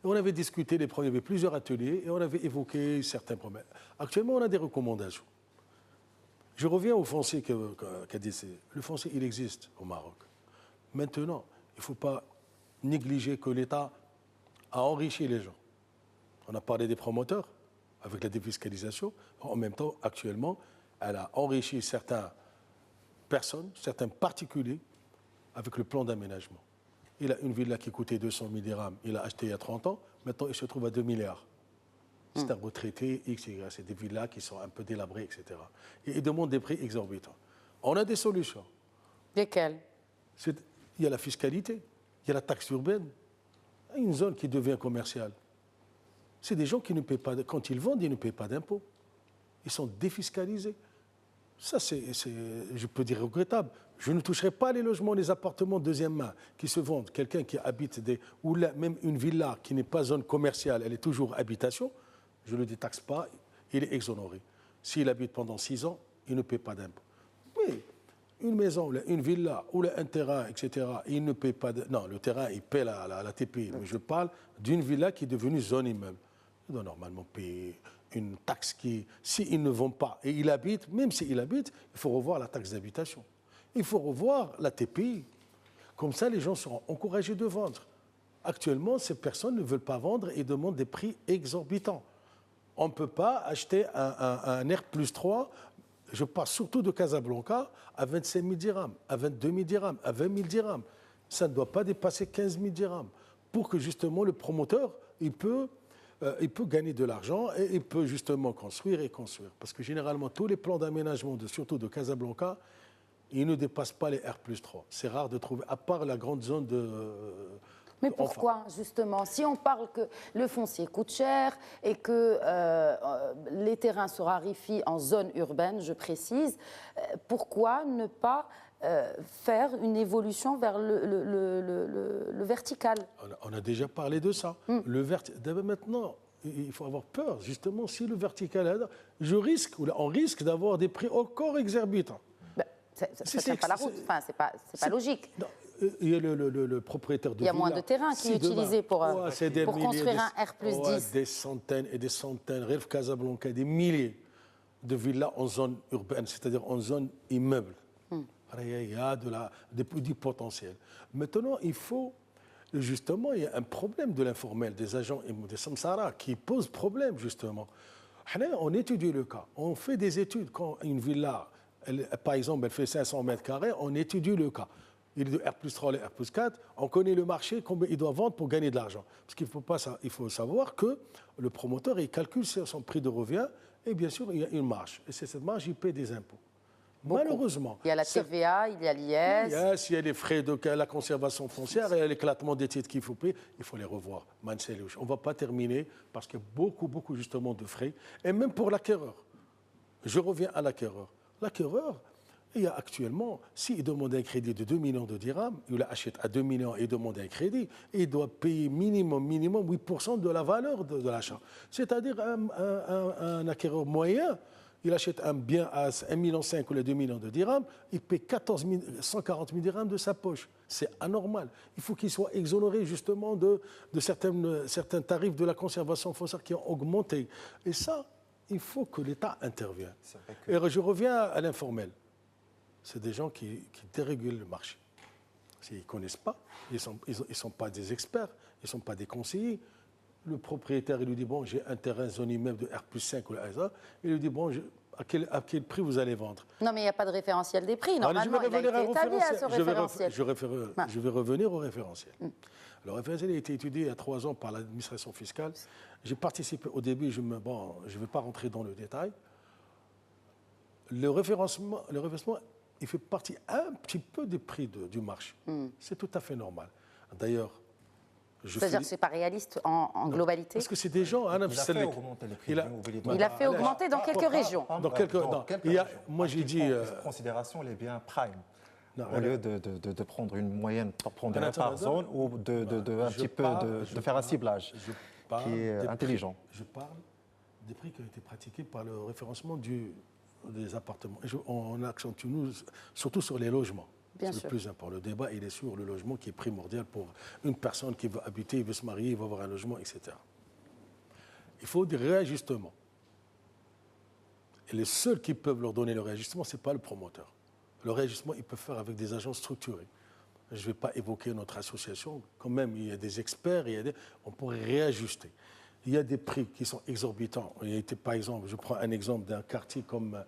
On avait discuté des problèmes, il y avait plusieurs ateliers et on avait évoqué certains problèmes. Actuellement, on a des recommandations. Je reviens au foncier qu'a dit. Le foncier, il existe au Maroc. Maintenant, il ne faut pas négliger que l'État a enrichi les gens. On a parlé des promoteurs avec la défiscalisation. En même temps, actuellement, elle a enrichi certaines personnes, certains particuliers avec le plan d'aménagement. Il a une villa qui coûtait 200 000 dirhams, il a acheté il y a 30 ans, maintenant il se trouve à 2 milliards. C'est un retraité, c'est des villas qui sont un peu délabrées, etc. Et ils demandent des prix exorbitants. On a des solutions. Lesquelles ? Il y a la fiscalité, il y a la taxe urbaine, une zone qui devient commerciale. C'est des gens qui ne paient pas, quand ils vendent, ils ne paient pas d'impôts. Ils sont défiscalisés. Ça, je peux dire, regrettable. Je ne toucherai pas les logements, les appartements deuxième main qui se vendent. Quelqu'un qui habite ou même une villa qui n'est pas zone commerciale, elle est toujours habitation. Je ne le détaxe pas, il est exonéré. S'il habite pendant 6 ans, il ne paie pas d'impôt. Mais une maison, une villa ou un terrain, etc., il ne paie pas de... Non, le terrain, il paie la TPI. Mais je parle d'une villa qui est devenue zone immeuble. Il doit normalement payer une taxe qui, s'ils ne vont pas et il habite, même s'il habite, il faut revoir la taxe d'habitation. Il faut revoir la TPI. Comme ça, les gens seront encouragés de vendre. Actuellement, ces personnes ne veulent pas vendre et demandent des prix exorbitants. On ne peut pas acheter un R+3, je parle surtout de Casablanca, à 25 000 dirhams, à 22 000 dirhams, à 20 000 dirhams. Ça ne doit pas dépasser 15 000 dirhams. Pour que justement le promoteur, il peut gagner de l'argent et il peut justement construire et construire. Parce que généralement, tous les plans d'aménagement, surtout de Casablanca, ils ne dépassent pas les R+3. C'est rare de trouver, à part la grande zone de... Mais pourquoi, justement, si on parle que le foncier coûte cher et que les terrains se raréfient en zone urbaine, je précise, pourquoi ne pas faire une évolution vers le vertical ? On a déjà parlé de ça. Maintenant, il faut avoir peur. Justement, si le vertical, on risque d'avoir des prix encore exorbitants. Ça ne tient pas la route, enfin, c'est pas logique. Non. Il y a le propriétaire de villa. Il y a moins de terrain qui est utilisé pour construire un R+10. Des centaines et des centaines, Rêve Casablanca, des milliers de villas en zone urbaine, c'est-à-dire en zone immeuble. Il y a du potentiel. Maintenant, il y a un problème de l'informel, des agents des samsara qui pose problème, justement. On étudie le cas, on fait des études. Quand une villa, par exemple, elle fait 500 mètres carrés, on étudie le cas. Il est de R+3, le R+4, on connaît le marché, combien il doit vendre pour gagner de l'argent. Parce qu'il faut savoir que le promoteur, il calcule son prix de revient et bien sûr, il y a une marge. Et c'est cette marge, il paie des impôts. Beaucoup. Malheureusement. Il y a la TVA, il y a l'IS. Il y a les frais de la conservation foncière, il y a l'éclatement des titres qu'il faut payer. Il faut les revoir. On ne va pas terminer parce qu'il y a beaucoup justement de frais. Et même pour l'acquéreur. Je reviens à l'acquéreur. L'acquéreur, il y a actuellement, s'il demande un crédit de 2 millions de dirhams, il achète à 2 millions et il demande un crédit, et il doit payer minimum 8% de la valeur de l'achat. C'est-à-dire un acquéreur moyen, il achète un bien à 1,5 million ou 2 millions de dirhams, il paie 140 000 dirhams de sa poche. C'est anormal. Il faut qu'il soit exonéré justement de certains tarifs de la conservation foncière qui ont augmenté. Et ça, il faut que l'État intervienne. Et je reviens à l'informel. c'est des gens qui dérégulent le marché. Ils ne connaissent pas, ils ne sont pas des experts, ils ne sont pas des conseillers. Le propriétaire, il lui dit, bon, j'ai un terrain zone immeuble de R+5 ou R+1. Il lui dit, bon, à quel prix vous allez vendre? Non, mais il n'y a pas de référentiel des prix. Normalement, il a été établi à ce référentiel. Je vais revenir au référentiel. Le référentiel a été étudié il y a 3 ans par l'administration fiscale. J'ai participé au début, je ne vais pas rentrer dans le détail. Le référencement, il fait partie un petit peu des prix du marché. C'est tout à fait normal. D'ailleurs, c'est-à-dire que ce n'est pas réaliste en globalité? Parce que c'est des gens... Il a fait augmenter les prix de l'immobilier. Il a fait augmenter dans quelques régions. Dans quelques régions. Moi, j'ai dit... En considération les biens prime. Au lieu de prendre une moyenne par zone ou de faire un ciblage qui est intelligent. Je parle des prix qui ont été pratiqués par le référencement des appartements. Et on accentue surtout sur les logements. C'est le plus important. Le débat, il est sur le logement qui est primordial pour une personne qui veut habiter, il veut se marier, il veut avoir un logement, etc. Il faut des réajustements. Et les seuls qui peuvent leur donner le réajustement, ce n'est pas le promoteur. Le réajustement, ils peuvent faire avec des agents structurés. Je ne vais pas évoquer notre association. Quand même, il y a des experts, on pourrait réajuster. Il y a des prix qui sont exorbitants. Par exemple, je prends un exemple d'un quartier comme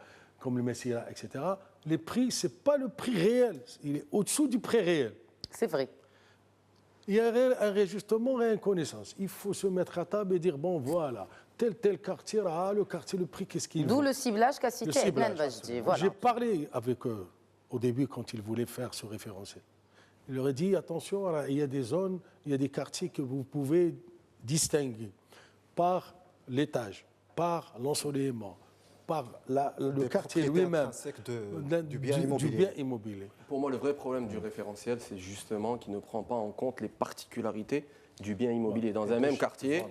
le Messia, etc. Les prix, ce n'est pas le prix réel. Il est au-dessous du prix réel. C'est vrai. Il y a un réajustement et une connaissance. Il faut se mettre à table et dire, bon, voilà, tel quartier, le quartier, le prix, qu'est-ce qu'il vaut? D'où le ciblage qu'a cité Adnan Bajdi. Voilà. J'ai parlé avec eux au début quand ils voulaient faire ce référentiel. Il leur a dit, attention, il y a des zones, il y a des quartiers que vous pouvez distinguer par l'étage, par l'ensoleillement, par le quartier lui-même du bien immobilier. Pour moi, le vrai problème du référentiel, c'est justement qu'il ne prend pas en compte les particularités du bien immobilier dans un même quartier,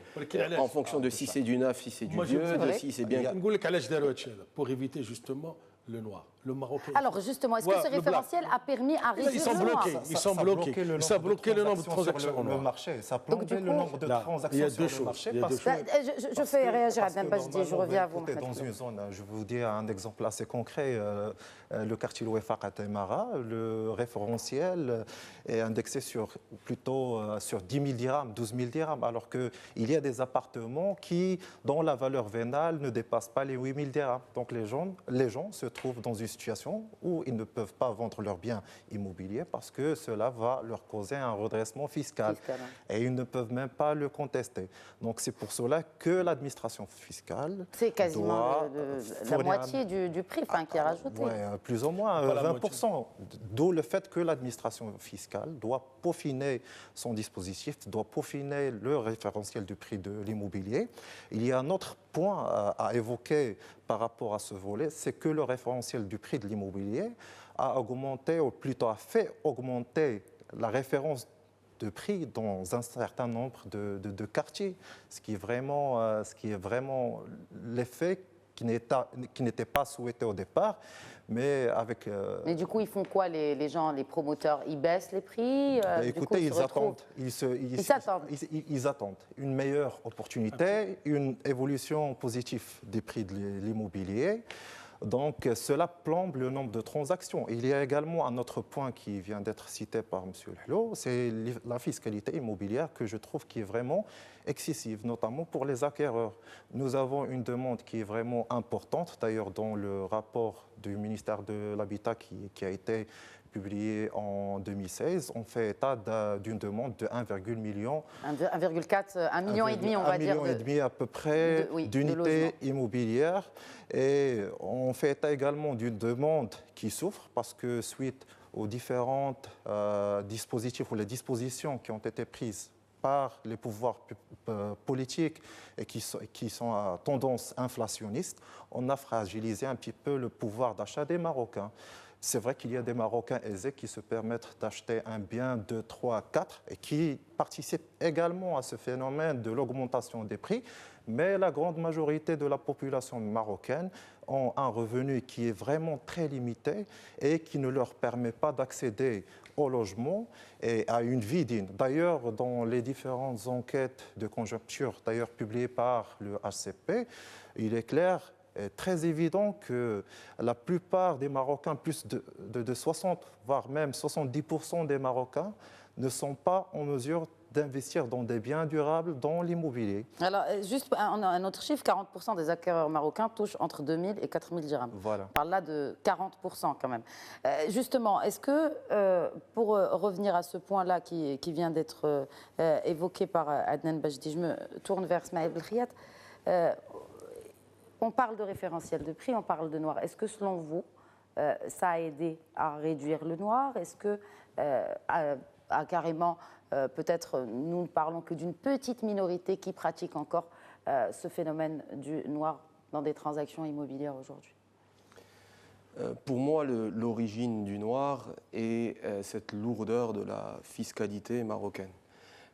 en fonction de si c'est du neuf, si c'est du vieux, de si c'est bien... Pour éviter justement le noir, le marocain. Alors justement, est-ce que ce référentiel a permis à réduire le noir? Ils sont bloqués. Ça a bloqué le nombre de transactions sur le marché. Ça a plombé le nombre de transactions sur le marché. Je fais réagir à Adnan Bajdi, je reviens à vous. Dans une zone, je vais vous dire un exemple assez concret, le quartier Louefaq à Taïmara, le référentiel est indexé plutôt sur 10 000 dirhams, 12 000 dirhams, alors qu'il y a des appartements dont la valeur vénale ne dépasse pas les 8 000 dirhams. Donc les gens se trouvent dans une situation où ils ne peuvent pas vendre leurs biens immobiliers parce que cela va leur causer un redressement fiscal. Et ils ne peuvent même pas le contester. Donc c'est pour cela que l'administration fiscale... C'est quasiment la moitié du prix qui est rajouté. Oui, plus ou moins 20%. D'où le fait que l'administration fiscale doit peaufiner son dispositif, doit peaufiner le référentiel du prix de l'immobilier. Il y a un autre point à évoquer par rapport à ce volet, c'est que le référentiel du prix de l'immobilier a augmenté, ou plutôt a fait augmenter la référence de prix dans un certain nombre de quartiers, ce qui est vraiment l'effet qui n'était pas souhaité au départ, mais avec... Mais du coup, ils font quoi les gens, les promoteurs? Ils baissent les prix? Écoutez, ils attendent. Ils attendent une meilleure opportunité, une évolution positive des prix de l'immobilier. Donc, cela plombe le nombre de transactions. Il y a également un autre point qui vient d'être cité par M. Hello, c'est la fiscalité immobilière que je trouve qui est vraiment excessive, notamment pour les acquéreurs. Nous avons une demande qui est vraiment importante, d'ailleurs dans le rapport du ministère de l'Habitat qui a été publié en 2016, on fait état d'une demande de 1,4 million. 1,5 million, on va dire. 1,5 million à peu près d'unités immobilières. Et on fait état également d'une demande qui souffre parce que suite aux différents dispositifs ou les dispositions qui ont été prises par les pouvoirs politiques et qui sont à tendance inflationniste, on a fragilisé un petit peu le pouvoir d'achat des Marocains. C'est vrai qu'il y a des Marocains aisés qui se permettent d'acheter un bien 2, 3, 4 et qui participent également à ce phénomène de l'augmentation des prix. Mais la grande majorité de la population marocaine ont un revenu qui est vraiment très limité et qui ne leur permet pas d'accéder au logement et à une vie digne. D'ailleurs, dans les différentes enquêtes de conjoncture, d'ailleurs publiées par le HCP, il est clair est très évident que la plupart des Marocains, plus de 60, voire même 70% des Marocains, ne sont pas en mesure d'investir dans des biens durables, dans l'immobilier. Alors, juste un autre chiffre, 40% des acquéreurs marocains touchent entre 2 000 et 4 000 dirhams. Voilà. On parle là de 40% quand même. Justement, est-ce que, pour revenir à ce point-là qui vient d'être évoqué par Adnan Bajdi, je me tourne vers Smaïl Belkhiat, on parle de référentiel de prix, on parle de noir. Est-ce que selon vous, ça a aidé à réduire le noir? Est-ce que carrément, peut-être nous ne parlons que d'une petite minorité qui pratique encore ce phénomène du noir dans des transactions immobilières aujourd'hui? Pour moi, l'origine du noir est cette lourdeur de la fiscalité marocaine.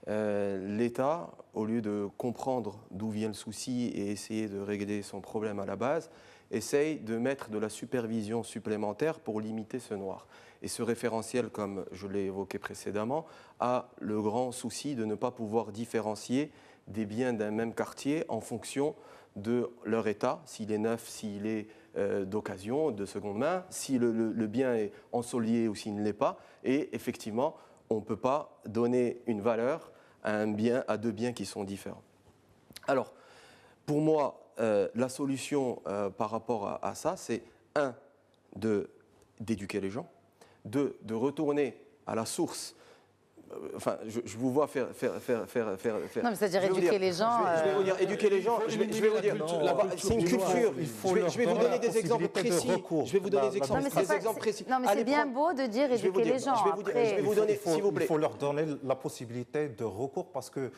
L'État, au lieu de comprendre d'où vient le souci et essayer de régler son problème à la base, essaye de mettre de la supervision supplémentaire pour limiter ce noir. Et ce référentiel, comme je l'ai évoqué précédemment, a le grand souci de ne pas pouvoir différencier des biens d'un même quartier en fonction de leur état, s'il est neuf, s'il est d'occasion, de seconde main, si le bien est ensoleillé ou s'il ne l'est pas. Et effectivement, on ne peut pas donner une valeur à deux biens qui sont différents. Alors, pour moi, la solution par rapport à ça, c'est d'éduquer les gens, de retourner à la source. Enfin, je vous vois faire. Non, mais c'est-à-dire éduquer les gens. Je vais vous dire, éduquer les gens. Je vais vous dire, c'est une culture. Je vais vous donner des exemples précis. Je vais vous donner des exemples précis. Non, mais c'est bien beau de dire éduquer les gens. Je vais vous donner, s'il vous plaît. Il faut leur donner la possibilité de recours parce que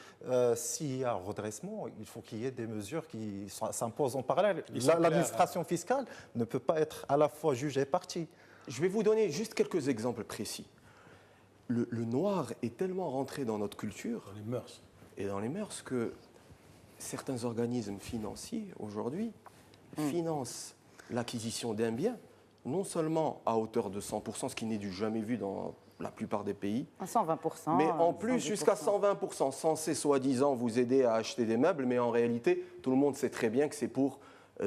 s'il y a redressement, il faut qu'il y ait des mesures qui s'imposent en parallèle. L'administration fiscale ne peut pas être à la fois juge et partie. Je vais vous donner juste quelques exemples précis. Le noir est tellement rentré dans notre culture Dans les mœurs. et dans les mœurs que certains organismes financiers aujourd'hui financent l'acquisition d'un bien, non seulement à hauteur de 100%, ce qui n'est du jamais vu dans la plupart des pays, à 120%. mais en plus jusqu'à 120%, censé soi-disant vous aider à acheter des meubles, mais en réalité, tout le monde sait très bien que c'est pour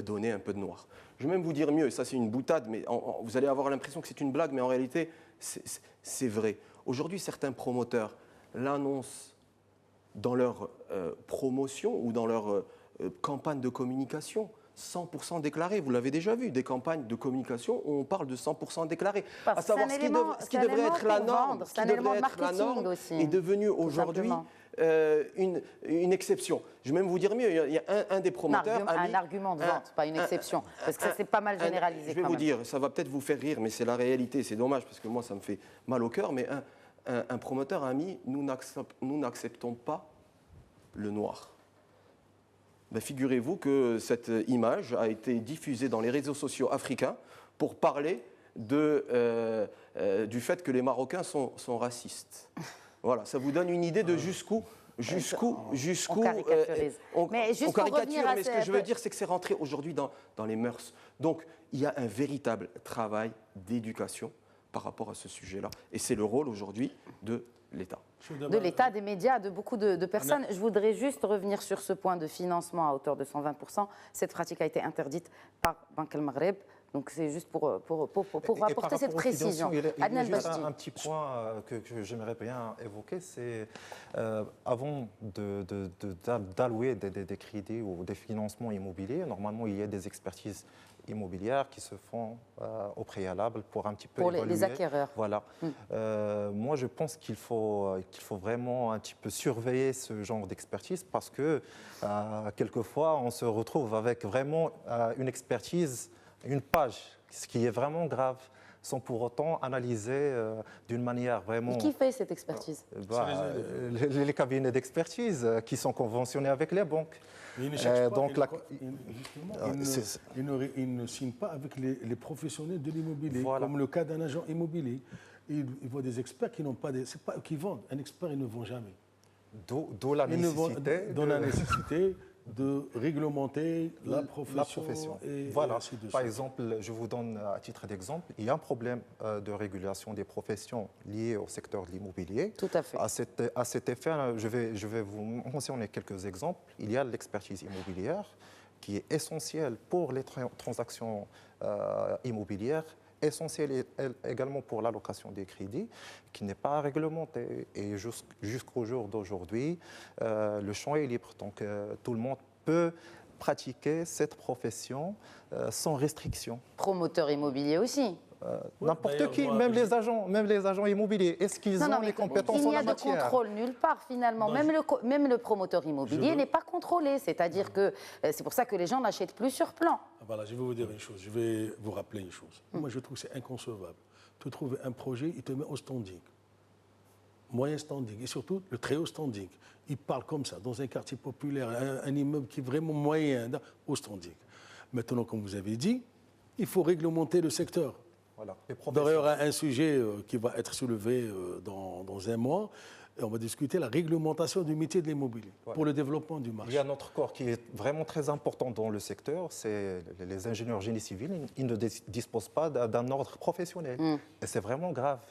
donner un peu de noir. Je vais même vous dire mieux, ça c'est une boutade, mais vous allez avoir l'impression que c'est une blague, mais en réalité, c'est vrai. Aujourd'hui, certains promoteurs l'annoncent dans leur promotion ou dans leur campagne de communication, 100% déclaré. Vous l'avez déjà vu, des campagnes de communication où on parle de 100% déclaré. Parce à savoir ce qui devrait être la norme, est devenu aujourd'hui une exception. Je vais même vous dire mieux, il y a un des promoteurs... Un argument de vente, pas une exception. Parce que ça, c'est pas mal généralisé. Je vais vous dire, ça va peut-être vous faire rire, mais c'est la réalité, c'est dommage, parce que moi, ça me fait mal au cœur, mais un promoteur a mis « nous n'acceptons pas le noir ». Ben, figurez-vous que cette image a été diffusée dans les réseaux sociaux africains pour parler du fait que les Marocains sont racistes. Voilà, ça vous donne une idée de jusqu'où on caricaturise. Mais juste on caricature, mais ce que je veux dire, c'est que c'est rentré aujourd'hui dans les mœurs. Donc, il y a un véritable travail d'éducation par rapport à ce sujet-là. Et c'est le rôle aujourd'hui de l'État. De l'État, des médias, de beaucoup de personnes. Je voudrais juste revenir sur ce point de financement à hauteur de 120%. Cette pratique a été interdite par Banque El Maghreb. Donc c'est juste pour apporter cette précision. Il y a juste un petit point que j'aimerais bien évoquer, c'est avant d'allouer des crédits ou des financements immobiliers, normalement il y a des expertises immobilières qui se font au préalable pour un petit peu pour évaluer. Les acquéreurs. Voilà. Moi je pense qu'il faut vraiment un petit peu surveiller ce genre d'expertise parce que quelquefois on se retrouve avec vraiment une expertise, une page, ce qui est vraiment grave, sans pour autant analyser d'une manière vraiment... Et qui fait cette expertise? Les cabinets d'expertise qui sont conventionnés avec les banques. Mais ils ne cherchent pas, ils ne signent pas avec les professionnels de l'immobilier, comme le cas d'un agent immobilier. Ils voient des experts qui n'ont pas qui vendent. Un expert, ils ne vend jamais. D'où la nécessité de réglementer la profession. Et voilà. Par exemple, je vous donne à titre d'exemple, il y a un problème de régulation des professions liées au secteur de l'immobilier. Tout à fait. À cet effet, je vais vous mentionner quelques exemples. Il y a l'expertise immobilière. qui est essentielle pour les transactions immobilières, essentielle également pour l'allocation des crédits, qui n'est pas réglementée. Et jusqu'au jour d'aujourd'hui, le champ est libre. Donc tout le monde peut pratiquer cette profession sans restriction. Promoteur immobilier aussi. N'importe qui, même les agents immobiliers. Est-ce qu'ils ont les compétences en la matière? Il n'y a de contrôle nulle part finalement. Même le promoteur immobilier n'est pas contrôlé. C'est-à-dire que c'est pour ça que les gens n'achètent plus sur plan. Voilà, je vais vous dire une chose, je vais vous rappeler une chose. Moi, je trouve que c'est inconcevable. Tu trouves un projet, il te met au standing. Moyen standing et surtout le très haut standing. Il parle comme ça, dans un quartier populaire, un immeuble qui est vraiment moyen, au standing. Maintenant, comme vous avez dit, il faut réglementer le secteur. Voilà. Il y aura un sujet qui va être soulevé dans un mois. Et on va discuter la réglementation du métier de l'immobilier pour le développement du marché. Il y a un autre corps qui est vraiment très important dans le secteur, c'est les ingénieurs génie civil. Ils ne disposent pas d'un ordre professionnel. Et c'est vraiment grave.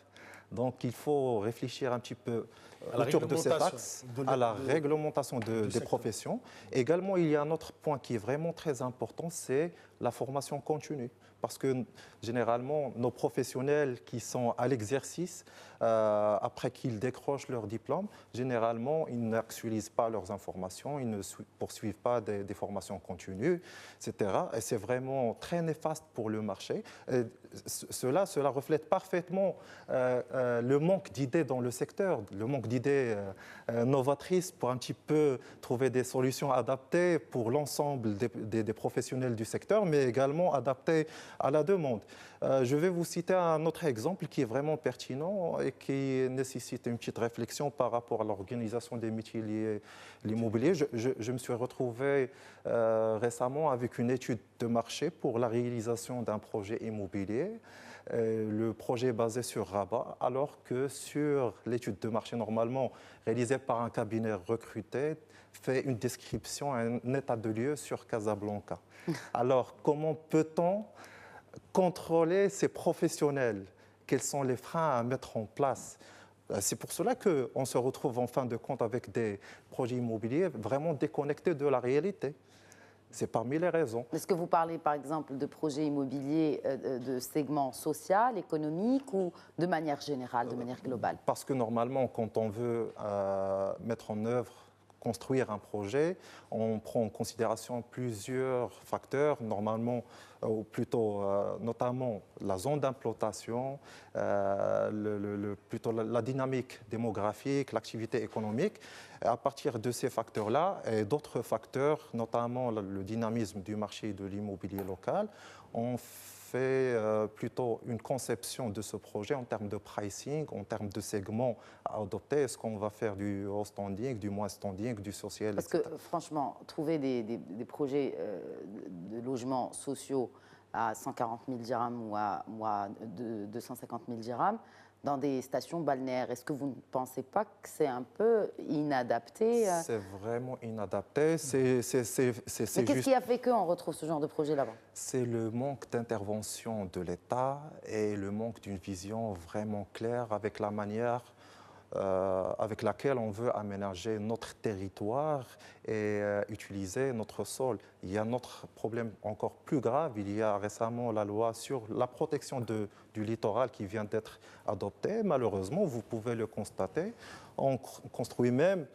Donc il faut réfléchir un petit peu autour de cet axe, à la réglementation des professions. Également, il y a un autre point qui est vraiment très important, c'est la formation continue. Parce que généralement, nos professionnels qui sont à l'exercice, après qu'ils décrochent leur diplôme, généralement, ils n'actualisent pas leurs informations, ils ne poursuivent pas des formations continues, etc. Et c'est vraiment très néfaste pour le marché. Et cela reflète parfaitement le manque d'idées dans le secteur, le manque d'idées novatrices pour un petit peu trouver des solutions adaptées pour l'ensemble des professionnels du secteur, mais également adaptées à la demande. Je vais vous citer un autre exemple qui est vraiment pertinent et qui nécessite une petite réflexion par rapport à l'organisation des métiers liés à l'immobilier. Je me suis retrouvé récemment avec une étude de marché pour la réalisation d'un projet immobilier. Le projet est basé sur Rabat, alors que sur l'étude de marché normalement réalisée par un cabinet recruté, fait une description, un état de lieu sur Casablanca. Alors, comment peut-on contrôler ces professionnels? Quels sont les freins à mettre en place? C'est pour cela qu'on se retrouve en fin de compte avec des projets immobiliers vraiment déconnectés de la réalité. C'est parmi les raisons. Est-ce que vous parlez par exemple de projets immobiliers de segment social, économique ou de manière générale, de manière globale? Parce que normalement, quand on veut mettre en œuvre, construire un projet, on prend en considération plusieurs facteurs, normalement, ou plutôt notamment la zone d'implantation, plutôt la dynamique démographique, l'activité économique. À partir de ces facteurs-là et d'autres facteurs, notamment le dynamisme du marché de l'immobilier local, on fait plutôt une conception de ce projet en termes de pricing, en termes de segments à adopter. Est-ce qu'on va faire du haut standing, du moins standing, du social, Parce etc. que franchement, trouver des projets de logements sociaux à 140 000 dirhams ou à 250 000 dirhams dans des stations balnéaires, est-ce que vous ne pensez pas que c'est un peu inadapté? C'est vraiment inadapté. Mais qu'est-ce qui a fait qu'on retrouve ce genre de projet là-bas? C'est le manque d'intervention de l'État et le manque d'une vision vraiment claire avec la manière avec laquelle on veut aménager notre territoire et utiliser notre sol. Il y a un autre problème encore plus grave. Il y a récemment la loi sur la protection du littoral qui vient d'être adoptée. Malheureusement, vous pouvez le constater, on construit même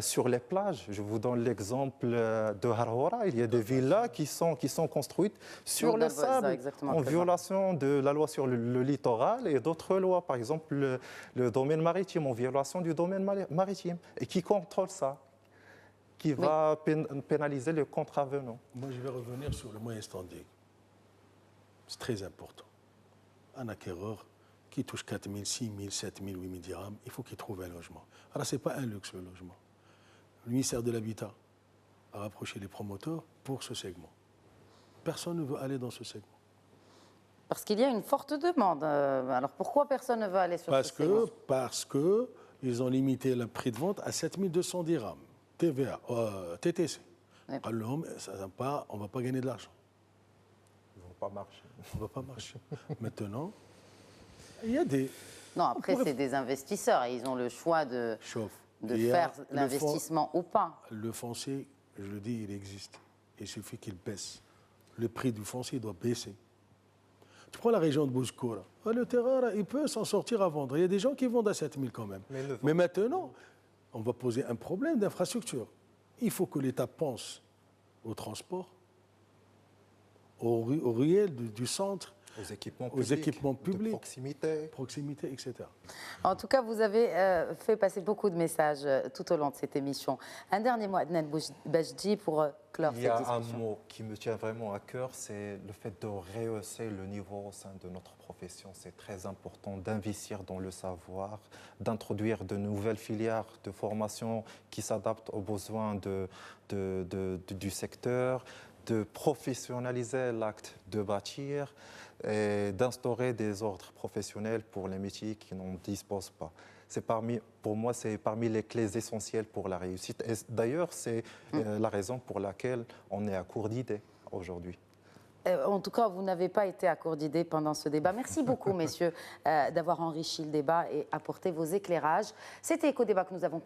sur les plages. Je vous donne l'exemple de Harhora. Il y a des villas qui sont construites sur le sable, en violation de la loi sur le littoral et d'autres lois. Par exemple, le domaine maritime, en violation du domaine maritime. Et qui contrôle ça? Qui va pénaliser le contravenant? Moi, je vais revenir sur le moyen standing. C'est très important. Un acquéreur qui touche 4 000, 6 000, 7 000, 8 000 dirhams, il faut qu'il trouve un logement. Alors, ce n'est pas un luxe, le logement. Le ministère de l'Habitat a rapproché les promoteurs pour ce segment. Personne ne veut aller dans ce segment. Parce qu'il y a une forte demande. Alors, pourquoi personne ne veut aller sur ce segment? Parce qu'ils ont limité le prix de vente à 7 200 dirhams. TVA, TTC. Oui. Alors, on ne va pas gagner de l'argent. Ils ne vont pas marcher. On ne va pas marcher. Maintenant, il y a des... Non, après, c'est des investisseurs et ils ont le choix de faire l'investissement ou pas. Le foncier, je le dis, il existe. il suffit qu'il baisse. Le prix du foncier doit baisser. Tu prends la région de Bouzkoura, le terrain, là, il peut s'en sortir à vendre. Il y a des gens qui vendent à 7 000 quand même. Mais maintenant, on va poser un problème d'infrastructure. Il faut que l'État pense au transport, aux ruelles du centre, aux équipements publics, de proximité, etc. En tout cas, vous avez fait passer beaucoup de messages tout au long de cette émission. Un dernier mot, Adnan Bajdi, pour clore cette discussion. Il y a un mot qui me tient vraiment à cœur, c'est le fait de rehausser le niveau au sein de notre profession. C'est très important d'investir dans le savoir, d'introduire de nouvelles filières de formation qui s'adaptent aux besoins du secteur, de professionnaliser l'acte de bâtir et d'instaurer des ordres professionnels pour les métiers qui n'en disposent pas. Pour moi, c'est parmi les clés essentielles pour la réussite. Et d'ailleurs, c'est la raison pour laquelle on est à court d'idées aujourd'hui. En tout cas, vous n'avez pas été à court d'idées pendant ce débat. Merci beaucoup, messieurs, d'avoir enrichi le débat et apporté vos éclairages. C'était Éco-Débat que nous avons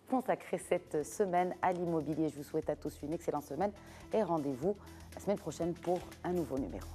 consacré cette semaine à l'immobilier. Je vous souhaite à tous une excellente semaine et rendez-vous la semaine prochaine pour un nouveau numéro.